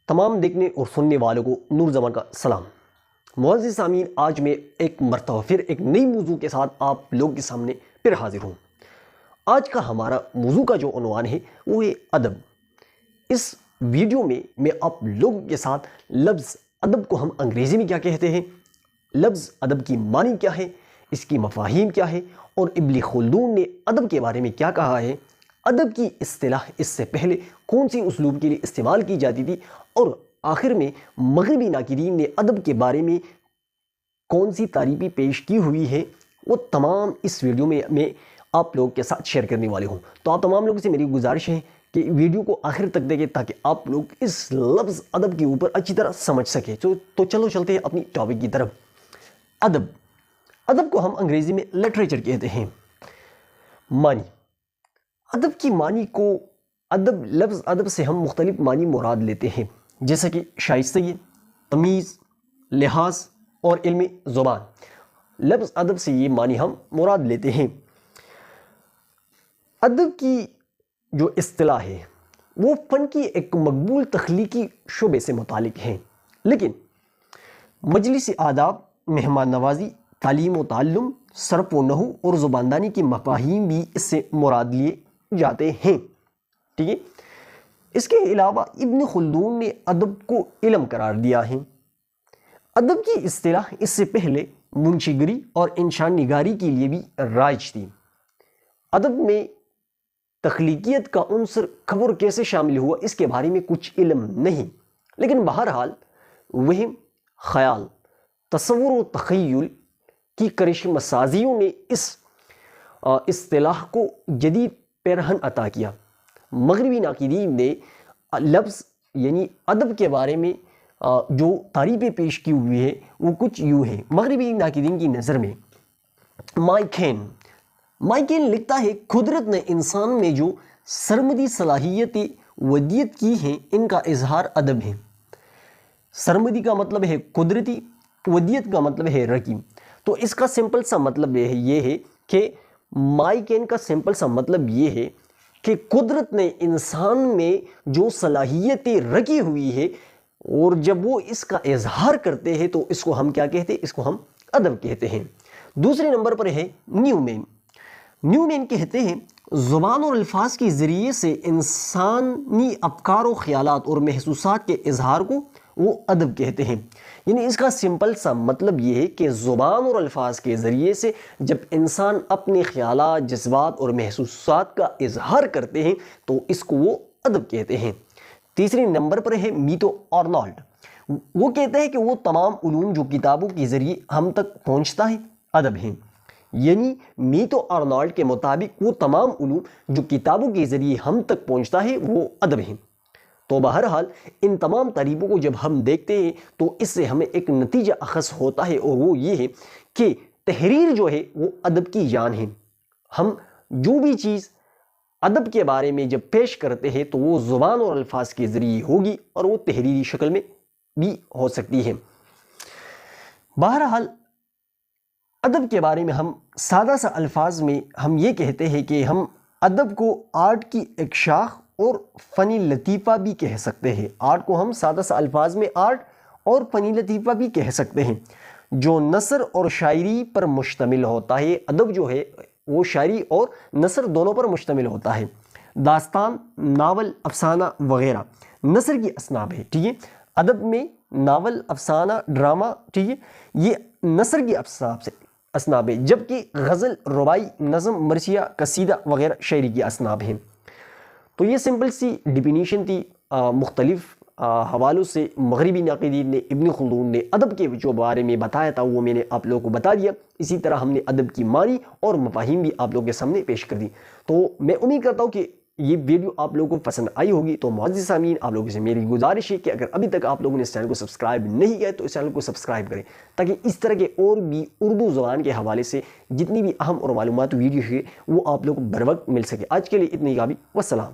تمام دیکھنے اور سننے والوں کو نور زمان کا سلام۔ معزز سامعین، آج میں ایک مرتبہ پھر ایک نئی موضوع کے ساتھ آپ لوگ کے سامنے پھر حاضر ہوں۔ آج کا ہمارا موضوع کا جو عنوان ہے وہ ہے ادب۔ اس ویڈیو میں آپ لوگوں کے ساتھ لفظ ادب کو ہم انگریزی میں کیا کہتے ہیں، لفظ ادب کی معنی کیا ہے، اس کی مفاہیم کیا ہے، اور ابن خلدون نے ادب کے بارے میں کیا کہا ہے، ادب کی اصطلاح اس سے پہلے کون سی اسلوب کے لیے استعمال کی جاتی تھی، اور آخر میں مغربی ناقدین نے ادب کے بارے میں کون سی تعریفیں پیش کی ہوئی ہے، وہ تمام اس ویڈیو میں آپ لوگوں کے ساتھ شیئر کرنے والے ہوں۔ تو آپ تمام لوگوں سے میری گزارش ہے کہ ویڈیو کو آخر تک دیکھیں تاکہ آپ لوگ اس لفظ ادب کے اوپر اچھی طرح سمجھ سکیں۔ تو چلو چلتے ہیں اپنی ٹاپک کی طرف۔ ادب کو ہم انگریزی میں لٹریچر کہتے ہیں۔ معنی، ادب کی معنی کو لفظ ادب سے ہم مختلف معنی مراد لیتے ہیں، جیسا کہ شائستگی، تمیز، لحاظ اور علم زبان۔ لفظ ادب سے یہ معنی ہم مراد لیتے ہیں۔ ادب کی جو اصطلاح ہے وہ فن کی ایک مقبول تخلیقی شعبے سے متعلق ہے، لیکن مجلس آداب، مہمان نوازی، تعلیم و تعلم، صرف و نحو اور زباندانی کی مفاہیم بھی اس سے مراد لیے جاتے ہیں۔ ٹھیک ہے، اس کے علاوہ ابن خلدون نے ادب کو علم قرار دیا ہے۔ ادب کی اصطلاح اس سے پہلے منشیگری اور انشا نگاری کے لیے بھی رائج تھی۔ ادب میں تخلیقیت کا عنصر کب اور کیسے شامل ہوا اس کے بارے میں کچھ علم نہیں، لیکن بہرحال وہم، خیال، تصور و تخیل کی کرشمہ سازیوں نے اس اصطلاح کو جدید پیرہن عطا کیا۔ مغربی ناقدین نے لفظ یعنی ادب کے بارے میں جو تعریفیں پیش کی ہوئی ہے وہ کچھ یوں ہے۔ مغربی ناقدین کی نظر میں مائکین لکھتا ہے، قدرت نے انسان میں جو سرمدی صلاحیتیں ودیت کی ہیں ان کا اظہار ادب ہے۔ سرمدی کا مطلب ہے قدرتی، ودیت کا مطلب ہے رقی۔ تو اس کا سمپل سا مطلب یہ ہے کہ مائکین کا سمپل سا مطلب یہ ہے کہ قدرت نے انسان میں جو صلاحیتیں رکھی ہوئی ہے اور جب وہ اس کا اظہار کرتے ہیں تو اس کو ہم کیا کہتے ہیں، اس کو ہم ادب کہتے ہیں۔ دوسرے نمبر پر ہے نیومین کہتے ہیں، زبان اور الفاظ کے ذریعے سے انسانی افکار و خیالات اور محسوسات کے اظہار کو وہ ادب کہتے ہیں۔ یعنی اس کا سمپل سا مطلب یہ ہے کہ زبان اور الفاظ کے ذریعے سے جب انسان اپنے خیالات، جذبات اور محسوسات کا اظہار کرتے ہیں تو اس کو وہ ادب کہتے ہیں۔ تیسرے نمبر پر ہے میتو آرنالڈ۔ وہ کہتے ہیں کہ وہ تمام علوم جو کتابوں کے ذریعے ہم تک پہنچتا ہے ادب ہیں۔ یعنی میتو آرنالڈ کے مطابق وہ تمام علوم جو کتابوں کے ذریعے ہم تک پہنچتا ہے وہ ادب ہیں۔ تو بہرحال ان تمام تعریفوں کو جب ہم دیکھتے ہیں تو اس سے ہمیں ایک نتیجہ اخذ ہوتا ہے، اور وہ یہ ہے کہ تحریر جو ہے وہ ادب کی جان ہے۔ ہم جو بھی چیز ادب کے بارے میں جب پیش کرتے ہیں تو وہ زبان اور الفاظ کے ذریعے ہوگی اور وہ تحریری شکل میں بھی ہو سکتی ہے۔ بہرحال ادب کے بارے میں ہم سادہ سا الفاظ میں ہم یہ کہتے ہیں کہ ہم ادب کو آرٹ کی ایک شاخ اور فنی لطیفہ بھی کہہ سکتے ہیں۔ آرٹ کو ہم سادہ سا الفاظ میں آرٹ اور فنی لطیفہ بھی کہہ سکتے ہیں، جو نثر اور شاعری پر مشتمل ہوتا ہے۔ ادب جو ہے وہ شاعری اور نثر دونوں پر مشتمل ہوتا ہے۔ داستان، ناول، افسانہ وغیرہ نثر کی اصناف ہے۔ ٹھیک ہے، ادب میں ناول، افسانہ، ڈرامہ، ٹھیک ہے، یہ نثر کی اصناف ہے، جبکہ غزل، رباعی، نظم، مرثیہ، قصیدہ وغیرہ شاعری کی اصناف ہیں۔ تو یہ سمپل سی ڈیفینیشن تھی۔ مختلف حوالوں سے مغربی ناقدین نے، ابن خلدون نے ادب کے جو بارے میں بتایا تھا وہ میں نے آپ لوگوں کو بتا دیا۔ اسی طرح ہم نے ادب کی معنی اور مفاہیم بھی آپ لوگوں کے سامنے پیش کر دی۔ تو میں امید کرتا ہوں کہ یہ ویڈیو آپ لوگوں کو پسند آئی ہوگی۔ تو معزز سامعین، آپ لوگوں سے میری گزارش ہے کہ اگر ابھی تک آپ لوگوں نے اس چینل کو سبسکرائب نہیں کیا تو اس چینل کو سبسکرائب کریں، تاکہ اس طرح کے اور بھی اردو زبان کے حوالے سے جتنی بھی اہم اور معلومات ویڈیو ہے وہ آپ لوگوں کو بر وقت مل سکے۔ آج کے لیے اتنی کافی، والسلام۔